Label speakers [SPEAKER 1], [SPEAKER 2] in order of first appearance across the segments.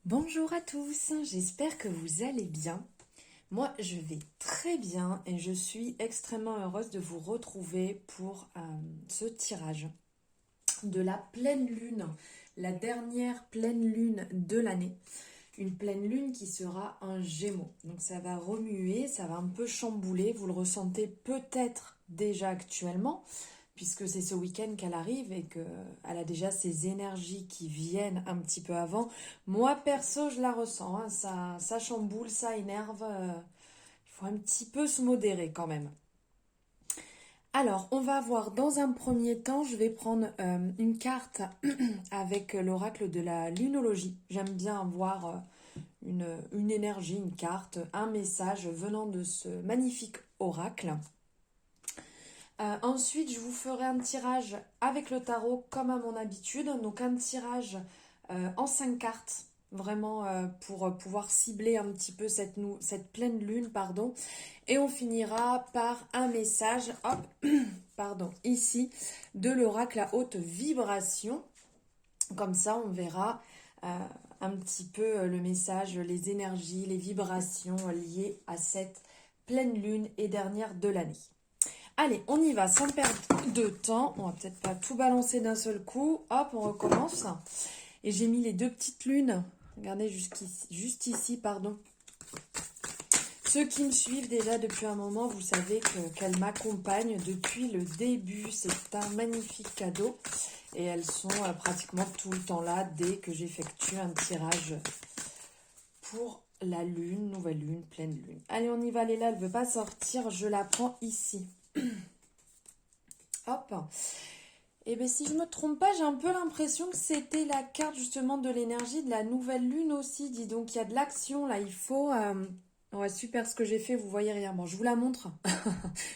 [SPEAKER 1] Bonjour à tous, j'espère que vous allez bien. Moi, je vais très bien et je suis extrêmement heureuse de vous retrouver pour ce tirage de la pleine lune, la dernière pleine lune de l'année. Une pleine lune qui sera un Gémeaux. Donc ça va remuer, ça va un peu chambouler, vous le ressentez peut-être déjà actuellement, puisque c'est ce week-end qu'elle arrive et qu'elle a déjà ses énergies qui viennent un petit peu avant. Moi, perso, je la ressens, hein, ça chamboule, ça énerve. Il faut un petit peu se modérer quand même. Alors, on va voir dans un premier temps, je vais prendre une carte avec l'oracle de la lunologie. J'aime bien avoir une énergie, une carte, un message venant de ce magnifique oracle. Ensuite, je vous ferai un tirage avec le tarot comme à mon habitude. Donc un tirage en 5 cartes, vraiment pour pouvoir cibler un petit peu cette pleine lune, pardon. Et on finira par un message, hop, pardon, ici, de l'oracle à haute vibration. Comme ça, on verra un petit peu le message, les énergies, les vibrations liées à cette pleine lune et dernière de l'année. Allez, on y va sans perdre de temps. On va peut-être pas tout balancer d'un seul coup. Hop, on recommence. Et j'ai mis les deux petites lunes. Regardez juste ici, pardon. Ceux qui me suivent déjà depuis un moment, vous savez qu'elles m'accompagnent depuis le début. C'est un magnifique cadeau. Et elles sont pratiquement tout le temps là dès que j'effectue un tirage pour la lune, nouvelle lune, pleine lune. Allez, on y va, elle est là, elle ne veut pas sortir. Je la prends ici. Hop. Et bien si je me trompe pas, j'ai un peu l'impression que c'était la carte justement de l'énergie de la nouvelle lune aussi. Dis donc, il y a de l'action là, il faut... Ouais, super ce que j'ai fait, vous voyez rien. Bon, je vous la montre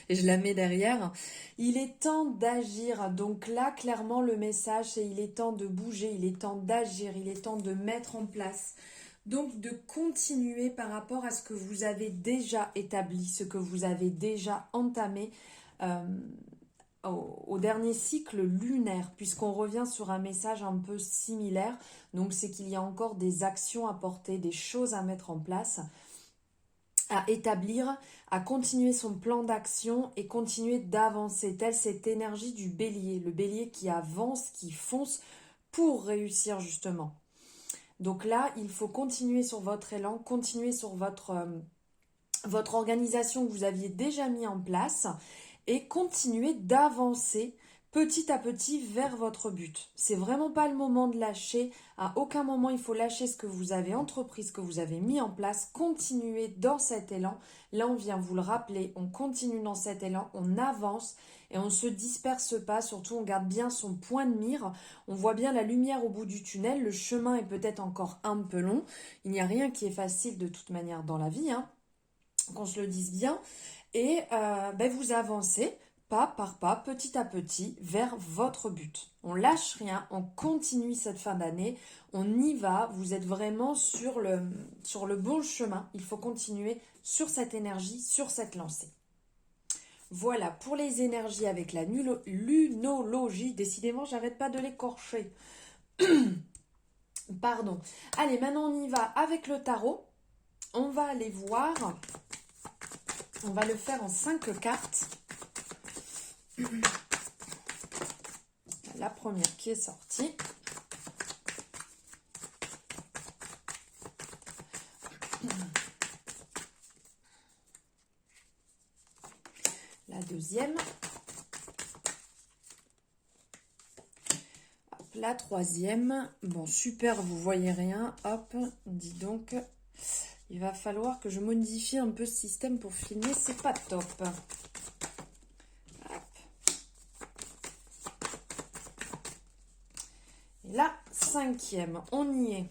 [SPEAKER 1] et je la mets derrière. Il est temps d'agir. Donc là, clairement, le message, c'est il est temps de bouger, il est temps d'agir, il est temps de mettre en place. Donc de continuer par rapport à ce que vous avez déjà établi, ce que vous avez déjà entamé. Au dernier cycle lunaire, puisqu'on revient sur un message un peu similaire. Donc c'est qu'il y a encore des actions à porter, des choses à mettre en place, à établir, à continuer son plan d'action et continuer d'avancer, telle cette énergie du bélier, le bélier qui avance, qui fonce pour réussir justement. Donc là, il faut continuer sur votre élan, continuer sur votre organisation que vous aviez déjà mis en place et continuer d'avancer petit à petit vers votre but. C'est vraiment pas le moment de lâcher. À aucun moment il faut lâcher ce que vous avez entrepris, ce que vous avez mis en place. Continuez dans cet élan. Là, on vient vous le rappeler. On continue dans cet élan. On avance et on ne se disperse pas. Surtout, on garde bien son point de mire. On voit bien la lumière au bout du tunnel. Le chemin est peut-être encore un peu long. Il n'y a rien qui est facile de toute manière dans la vie, hein, qu'on se le dise bien. Et vous avancez pas par pas, petit à petit, vers votre but. On lâche rien, on continue cette fin d'année, on y va, vous êtes vraiment sur le bon chemin. Il faut continuer sur cette énergie, sur cette lancée. Voilà, pour les énergies avec la lunologie, décidément, j'arrête pas de l'écorcher. Pardon. Allez, maintenant on y va avec le tarot. On va aller voir. On va le faire en 5 cartes. La première qui est sortie. La deuxième. Hop, la troisième. Bon, super, vous voyez rien. Hop, dis donc. Il va falloir que je modifie un peu ce système pour filmer. C'est pas top. Hop. Et la cinquième, on y est.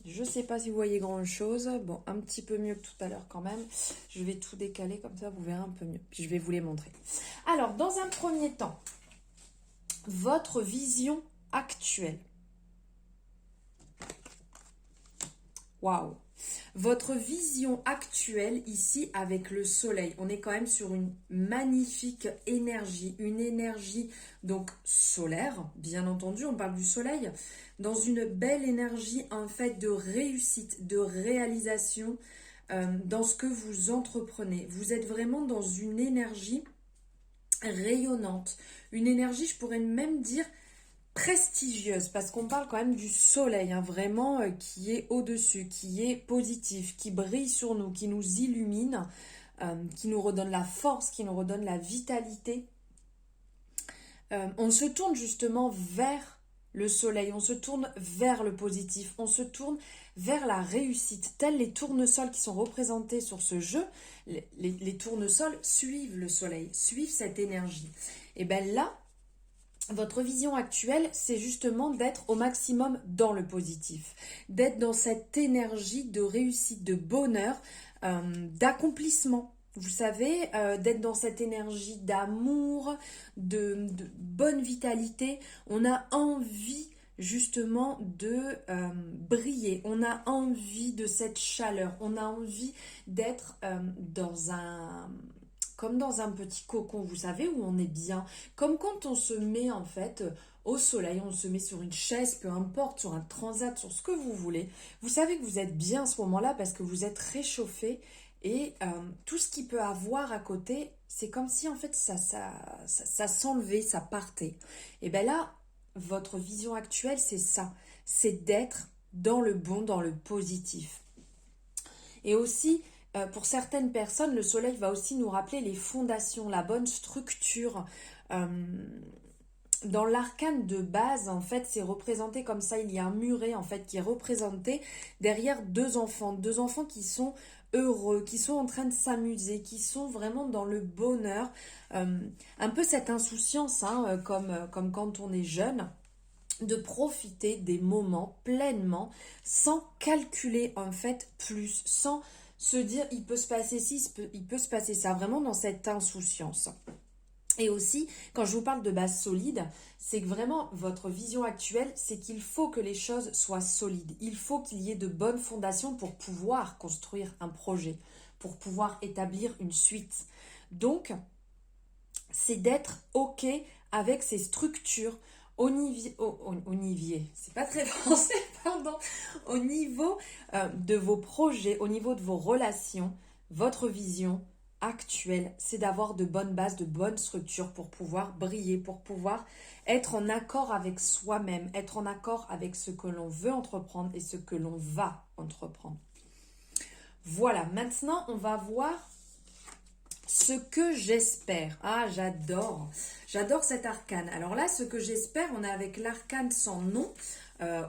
[SPEAKER 1] Je ne sais pas si vous voyez grand chose. Bon, un petit peu mieux que tout à l'heure quand même. Je vais tout décaler comme ça, vous verrez un peu mieux. Puis je vais vous les montrer. Alors, dans un premier temps, votre vision actuelle. Waouh! Votre vision actuelle ici avec le soleil, on est quand même sur une magnifique énergie, une énergie donc solaire, bien entendu, on parle du soleil, dans une belle énergie en fait de réussite, de réalisation dans ce que vous entreprenez. Vous êtes vraiment dans une énergie rayonnante, une énergie, je pourrais même dire prestigieuse, parce qu'on parle quand même du soleil, hein, vraiment qui est au-dessus, qui est positif, qui brille sur nous, qui nous illumine, qui nous redonne la force, qui nous redonne la vitalité. On se tourne justement vers le soleil, on se tourne vers le positif, on se tourne vers la réussite. Tels les tournesols qui sont représentés sur ce jeu, les tournesols suivent le soleil, suivent cette énergie. Et bien là, votre vision actuelle, c'est justement d'être au maximum dans le positif, d'être dans cette énergie de réussite, de bonheur, d'accomplissement. Vous savez, d'être dans cette énergie d'amour, de bonne vitalité. On a envie justement de briller, on a envie de cette chaleur, on a envie d'être comme dans un petit cocon, vous savez, où on est bien. Comme quand on se met en fait au soleil, on se met sur une chaise, peu importe, sur un transat, sur ce que vous voulez. Vous savez que vous êtes bien à ce moment-là parce que vous êtes réchauffé et tout ce qu'il peut avoir à côté, c'est comme si en fait ça s'enlevait, ça partait. Et bien là, votre vision actuelle, c'est ça. C'est d'être dans le bon, dans le positif. Et aussi, pour certaines personnes, le soleil va aussi nous rappeler les fondations, la bonne structure. Dans l'arcane de base, en fait, c'est représenté comme ça. Il y a un muret, en fait, qui est représenté derrière deux enfants. Deux enfants qui sont heureux, qui sont en train de s'amuser, qui sont vraiment dans le bonheur. Un peu cette insouciance, hein, comme quand on est jeune, de profiter des moments pleinement, sans calculer, en fait, plus, sans se dire il peut se passer ci, il peut se passer ça, vraiment dans cette insouciance. Et aussi, quand je vous parle de base solide, c'est que vraiment votre vision actuelle, c'est qu'il faut que les choses soient solides. Il faut qu'il y ait de bonnes fondations pour pouvoir construire un projet, pour pouvoir établir une suite. Donc, c'est d'être OK avec ces structures au niveau, c'est pas très français, pardon, au niveau de vos projets, au niveau de vos relations, votre vision actuelle, c'est d'avoir de bonnes bases, de bonnes structures pour pouvoir briller, pour pouvoir être en accord avec soi-même, être en accord avec ce que l'on veut entreprendre et ce que l'on va entreprendre. Voilà, maintenant on va voir ce que j'espère. Ah, j'adore cet arcane. Alors là, ce que j'espère, on est avec l'arcane sans nom,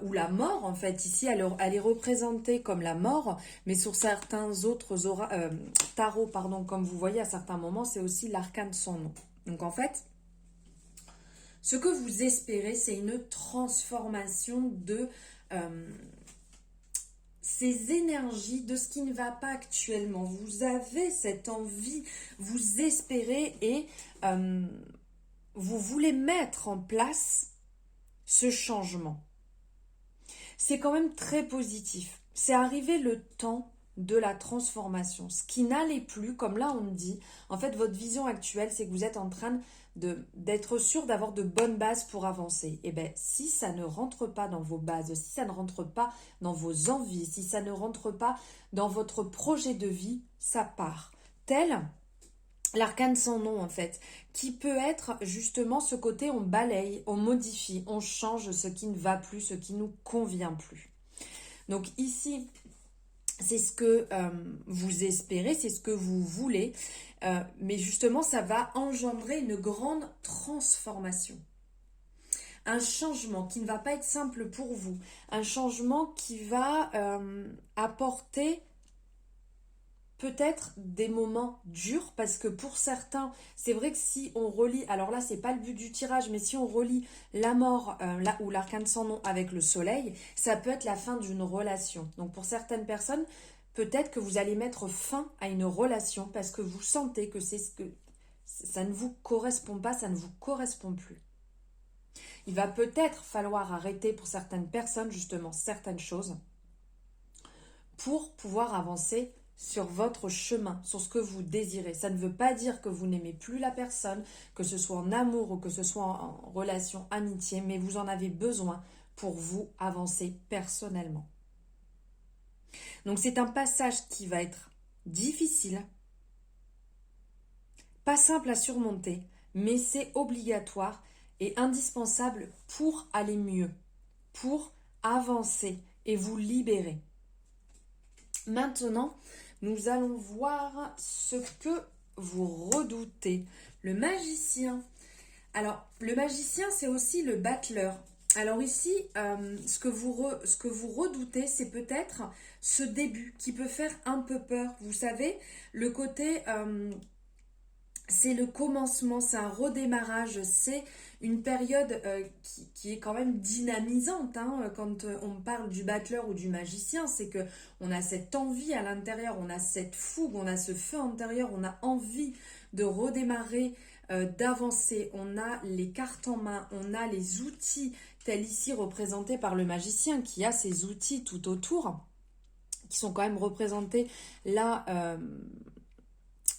[SPEAKER 1] ou la mort en fait. Ici, elle est représentée comme la mort, mais sur certains autres tarots, pardon, comme vous voyez à certains moments, c'est aussi l'arcane sans nom. Donc en fait, ce que vous espérez, c'est une transformation de ces énergies, de ce qui ne va pas actuellement. Vous avez cette envie, vous espérez et vous voulez mettre en place ce changement. C'est quand même très positif. C'est arrivé le temps de la transformation. Ce qui n'allait plus, comme là on me dit, en fait votre vision actuelle, c'est que vous êtes en train d'être sûr d'avoir de bonnes bases pour avancer. Et bien si ça ne rentre pas dans vos bases, si ça ne rentre pas dans vos envies, si ça ne rentre pas dans votre projet de vie, ça part. Tel l'arcane sans nom en fait, qui peut être justement ce côté on balaye, on modifie, on change ce qui ne va plus, ce qui ne nous convient plus. Donc ici, c'est ce que vous espérez, c'est ce que vous voulez, mais justement ça va engendrer une grande transformation. Un changement qui ne va pas être simple pour vous, un changement qui va apporter peut-être des moments durs, parce que pour certains, c'est vrai que si on relie, alors là c'est pas le but du tirage, mais si on relie la mort ou l'arcane sans nom avec le soleil, ça peut être la fin d'une relation. Donc pour certaines personnes, peut-être que vous allez mettre fin à une relation parce que vous sentez que ça ne vous correspond pas, ça ne vous correspond plus. Il va peut-être falloir arrêter pour certaines personnes justement certaines choses pour pouvoir avancer sur votre chemin, sur ce que vous désirez. Ça ne veut pas dire que vous n'aimez plus la personne, que ce soit en amour ou que ce soit en relation amitié, mais vous en avez besoin pour vous avancer personnellement. Donc c'est un passage qui va être difficile, pas simple à surmonter, mais c'est obligatoire et indispensable pour aller mieux, pour avancer et vous libérer. Maintenant, nous allons voir ce que vous redoutez. Le magicien. Alors, le magicien, c'est aussi le battleur. Alors ici, ce que vous redoutez, c'est peut-être ce début qui peut faire un peu peur. Vous savez, le côté, c'est le commencement, c'est un redémarrage, c'est une période qui est quand même dynamisante. Quand on parle du battleur ou du magicien, c'est que on a cette envie à l'intérieur, on a cette fougue, on a ce feu intérieur, on a envie de redémarrer, d'avancer. On a les cartes en main, on a les outils, tels ici représentés par le magicien qui a ses outils tout autour, qui sont quand même représentés là.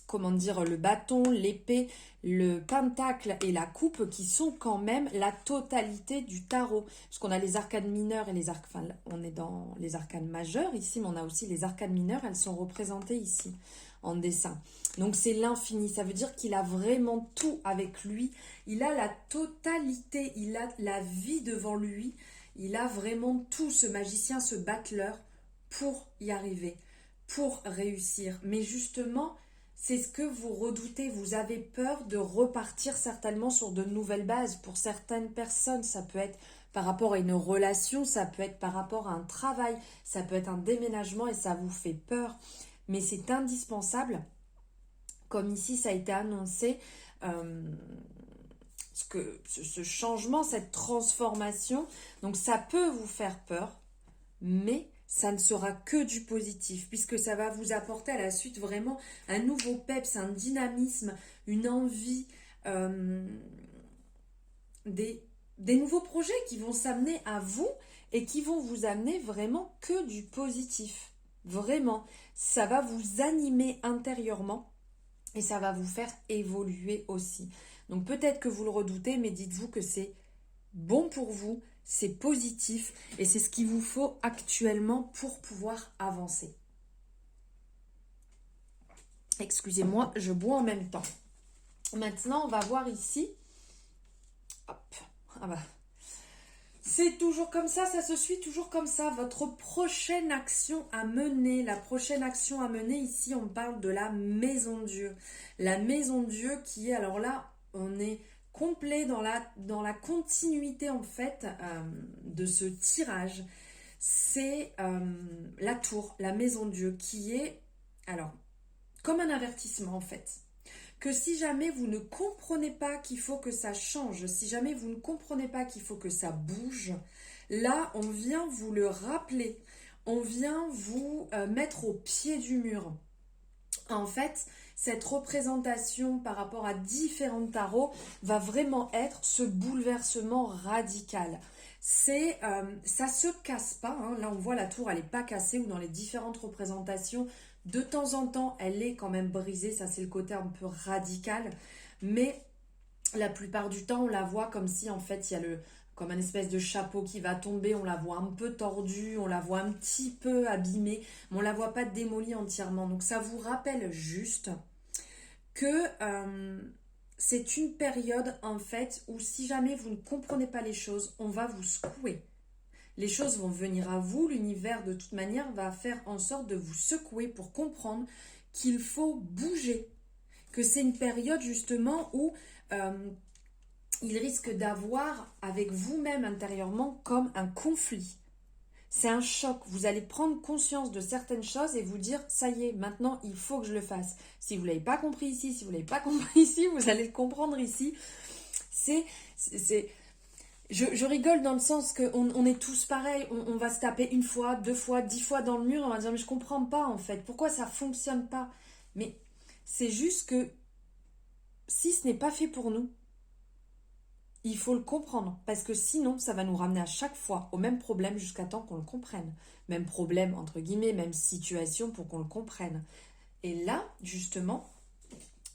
[SPEAKER 1] Comment dire, le bâton, l'épée, le pentacle et la coupe qui sont quand même la totalité du tarot. Parce qu'on a les arcanes mineures et les arcanes, enfin on est dans les arcanes majeures ici, mais on a aussi les arcanes mineures, elles sont représentées ici en dessin. Donc c'est l'infini, ça veut dire qu'il a vraiment tout avec lui, il a la totalité, il a la vie devant lui, il a vraiment tout, ce magicien, ce battleur, pour y arriver, pour réussir. Mais justement, c'est ce que vous redoutez, vous avez peur de repartir certainement sur de nouvelles bases. Pour certaines personnes, ça peut être par rapport à une relation, ça peut être par rapport à un travail, ça peut être un déménagement et ça vous fait peur. Mais c'est indispensable, comme ici ça a été annoncé, ce changement, cette transformation. Donc ça peut vous faire peur, mais ça ne sera que du positif, puisque ça va vous apporter à la suite vraiment un nouveau peps, un dynamisme, une envie, des nouveaux projets qui vont s'amener à vous et qui vont vous amener vraiment que du positif. Vraiment, ça va vous animer intérieurement et ça va vous faire évoluer aussi. Donc peut-être que vous le redoutez, mais dites-vous que c'est bon pour vous, c'est positif et c'est ce qu'il vous faut actuellement pour pouvoir avancer. Excusez-moi, je bois en même temps. Maintenant, on va voir ici. Hop. Ah bah. C'est toujours comme ça se suit toujours comme ça. Votre prochaine action à mener, la prochaine action à mener, ici, on parle de la maison Dieu. La maison Dieu qui est, alors là, on est complet dans la continuité en fait de ce tirage. C'est la tour, la maison Dieu qui est alors comme un avertissement en fait. Que si jamais vous ne comprenez pas qu'il faut que ça change, si jamais vous ne comprenez pas qu'il faut que ça bouge, là on vient vous le rappeler, on vient vous mettre au pied du mur. En fait, cette représentation par rapport à différents tarots va vraiment être ce bouleversement radical. Ça se casse pas, Là on voit la tour, elle n'est pas cassée, ou dans les différentes représentations, de temps en temps elle est quand même brisée, ça c'est le côté un peu radical, mais la plupart du temps on la voit comme si en fait il y a comme un espèce de chapeau qui va tomber, on la voit un peu tordue, on la voit un petit peu abîmée, mais on la voit pas démolie entièrement. Donc ça vous rappelle juste que c'est une période en fait où si jamais vous ne comprenez pas les choses, on va vous secouer. Les choses vont venir à vous, l'univers de toute manière va faire en sorte de vous secouer pour comprendre qu'il faut bouger, que c'est une période justement où il risque d'avoir avec vous-même intérieurement comme un conflit. C'est un choc. Vous allez prendre conscience de certaines choses et vous dire, ça y est, maintenant il faut que je le fasse. Si vous ne l'avez pas compris ici, si vous ne l'avez pas compris ici, vous allez le comprendre ici. Je rigole dans le sens qu'on est tous pareils. On va se taper une fois, 2 fois, 10 fois dans le mur. On va dire, mais je ne comprends pas en fait. Pourquoi ça ne fonctionne pas? Mais c'est juste que si ce n'est pas fait pour nous, Il faut le comprendre, parce que sinon, ça va nous ramener à chaque fois au même problème jusqu'à temps qu'on le comprenne. Même problème, entre guillemets, même situation pour qu'on le comprenne. Et là, justement,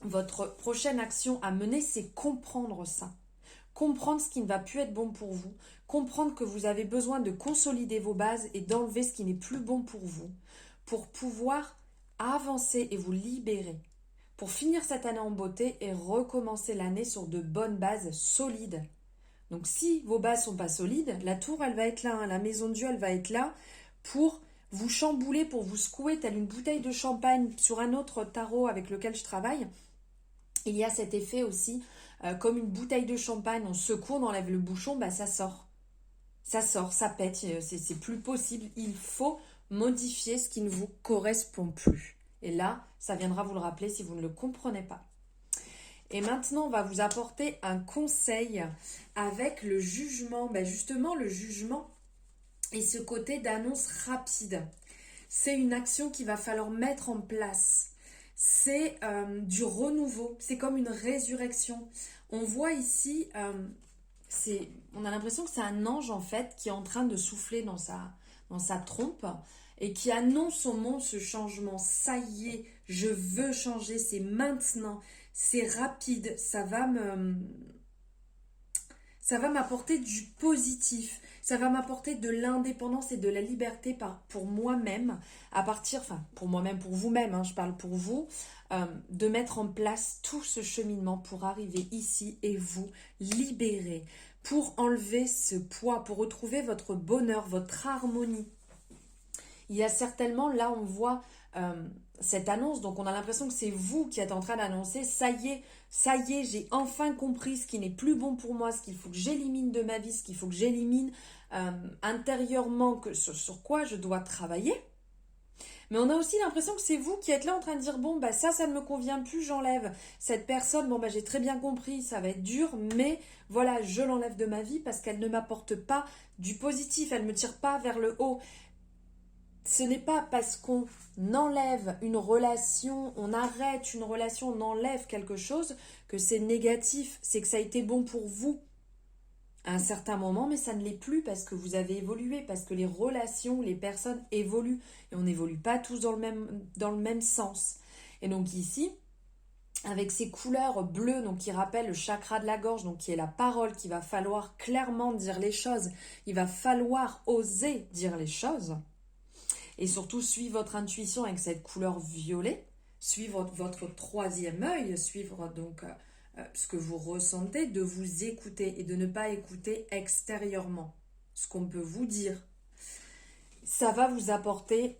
[SPEAKER 1] votre prochaine action à mener, c'est comprendre ça. Comprendre ce qui ne va plus être bon pour vous. Comprendre que vous avez besoin de consolider vos bases et d'enlever ce qui n'est plus bon pour vous. Pour pouvoir avancer et vous libérer. Pour finir cette année en beauté et recommencer l'année sur de bonnes bases solides. Donc si vos bases sont pas solides, la tour elle va être là, hein, la maison de Dieu elle va être là pour vous chambouler, pour vous secouer telle une bouteille de champagne. Sur un autre tarot avec lequel je travaille, il y a cet effet aussi, comme une bouteille de champagne, on secoue, on enlève le bouchon, bah ça sort. Ça sort, ça pète, c'est plus possible. Il faut modifier ce qui ne vous correspond plus. Et là, ça viendra vous le rappeler si vous ne le comprenez pas. Et maintenant, on va vous apporter un conseil avec le jugement. Ben justement, le jugement et ce côté d'annonce rapide. C'est une action qu'il va falloir mettre en place. C'est du renouveau. C'est comme une résurrection. On voit ici, on a l'impression que c'est un ange en fait qui est en train de souffler dans sa trompe et qui annonce au monde ce changement. Ça y est, je veux changer, c'est maintenant. C'est rapide, ça va m'apporter du positif, ça va m'apporter de l'indépendance et de la liberté pour moi-même, pour moi-même, pour vous-même, hein, je parle pour vous, de mettre en place tout ce cheminement pour arriver ici et vous libérer, pour enlever ce poids, pour retrouver votre bonheur, votre harmonie. Il y a certainement, là on voit cette annonce, donc on a l'impression que c'est vous qui êtes en train d'annoncer, ça y est, j'ai enfin compris ce qui n'est plus bon pour moi, ce qu'il faut que j'élimine de ma vie, ce qu'il faut que j'élimine intérieurement, sur quoi je dois travailler. Mais on a aussi l'impression que c'est vous qui êtes là en train de dire, bon, bah ça ne me convient plus, j'enlève. Cette personne, bon, bah j'ai très bien compris, ça va être dur, mais voilà, je l'enlève de ma vie parce qu'elle ne m'apporte pas du positif, elle ne me tire pas vers le haut. Ce n'est pas parce qu'on enlève une relation, on arrête une relation, on enlève quelque chose, que c'est négatif. C'est que ça a été bon pour vous à un certain moment, mais ça ne l'est plus parce que vous avez évolué, parce que les relations, les personnes évoluent. Et on n'évolue pas tous dans le même sens. Et donc ici, avec ces couleurs bleues donc qui rappellent le chakra de la gorge, donc qui est la parole, qu'il va falloir clairement dire les choses, il va falloir oser dire les choses. Et surtout, suivre votre intuition avec cette couleur violet, suivre votre troisième œil, suivre donc ce que vous ressentez, de vous écouter et de ne pas écouter extérieurement ce qu'on peut vous dire. Ça va vous apporter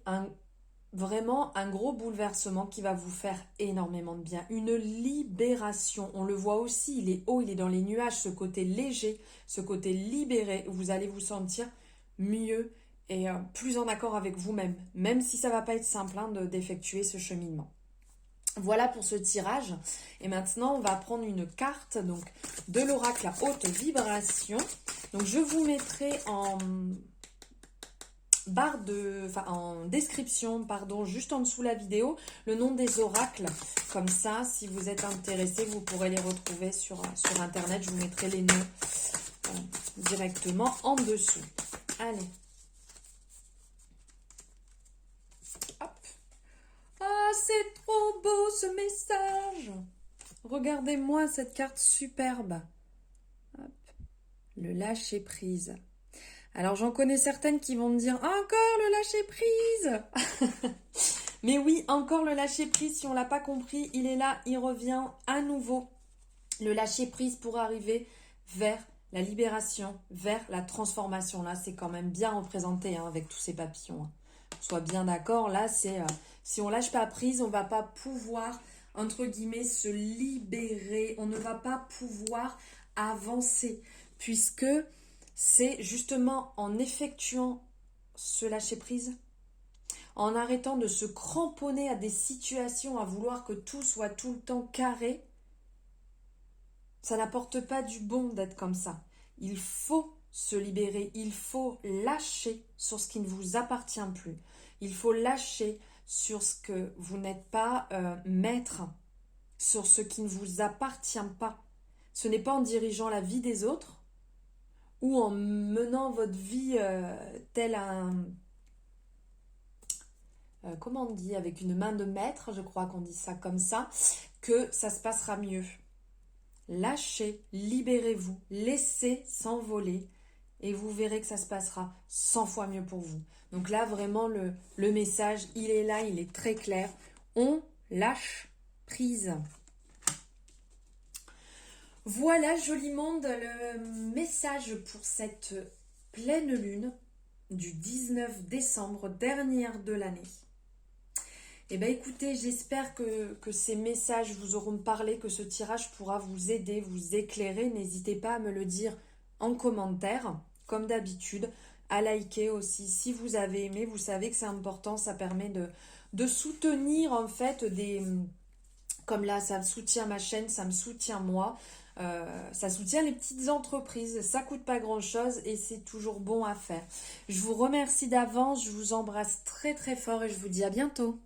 [SPEAKER 1] vraiment un gros bouleversement qui va vous faire énormément de bien. Une libération, on le voit aussi, il est haut, il est dans les nuages, ce côté léger, ce côté libéré, vous allez vous sentir mieux et plus en accord avec vous-même, même si ça va pas être simple d'effectuer ce cheminement. Voilà pour ce tirage. Et maintenant, on va prendre une carte donc de l'oracle à haute vibration. Donc, je vous mettrai en description, juste en dessous la vidéo, le nom des oracles. Comme ça, si vous êtes intéressé, vous pourrez les retrouver sur Internet. Je vous mettrai les noms directement en dessous. Allez. Ah, c'est trop beau ce message. Regardez-moi cette carte superbe. Hop. Le lâcher prise. Alors j'en connais certaines qui vont me dire encore le lâcher prise. Mais oui, encore le lâcher prise. Si on l'a pas compris, il est là, il revient à nouveau. Le lâcher prise pour arriver vers la libération, vers la transformation. Là, c'est quand même bien représenté avec tous ces papillons. Soit bien d'accord, là, c'est si on lâche pas prise, on va pas pouvoir, entre guillemets, se libérer. On ne va pas pouvoir avancer, puisque c'est justement en effectuant ce lâcher prise, en arrêtant de se cramponner à des situations, à vouloir que tout soit tout le temps carré. Ça n'apporte pas du bon d'être comme ça. Il faut se libérer, il faut lâcher sur ce qui ne vous appartient plus. Il faut lâcher sur ce que vous n'êtes pas maître, sur ce qui ne vous appartient pas. Ce n'est pas en dirigeant la vie des autres ou en menant votre vie tel un... comment on dit, avec une main de maître, je crois qu'on dit ça comme ça, que ça se passera mieux. Lâchez, libérez-vous, laissez s'envoler et vous verrez que ça se passera 100 fois mieux pour vous. Donc là, vraiment, le message, il est là, il est très clair. On lâche prise. Voilà, joli monde, le message pour cette pleine lune du 19 décembre, dernière de l'année. Eh bien écoutez, j'espère que ces messages vous auront parlé, que ce tirage pourra vous aider, vous éclairer. N'hésitez pas à me le dire en commentaire, comme d'habitude, à liker aussi. Si vous avez aimé, vous savez que c'est important, ça permet de soutenir en fait des... Comme là, ça soutient ma chaîne, ça me soutient moi. Ça soutient les petites entreprises, ça coûte pas grand chose et c'est toujours bon à faire. Je vous remercie d'avance, je vous embrasse très très fort et je vous dis à bientôt.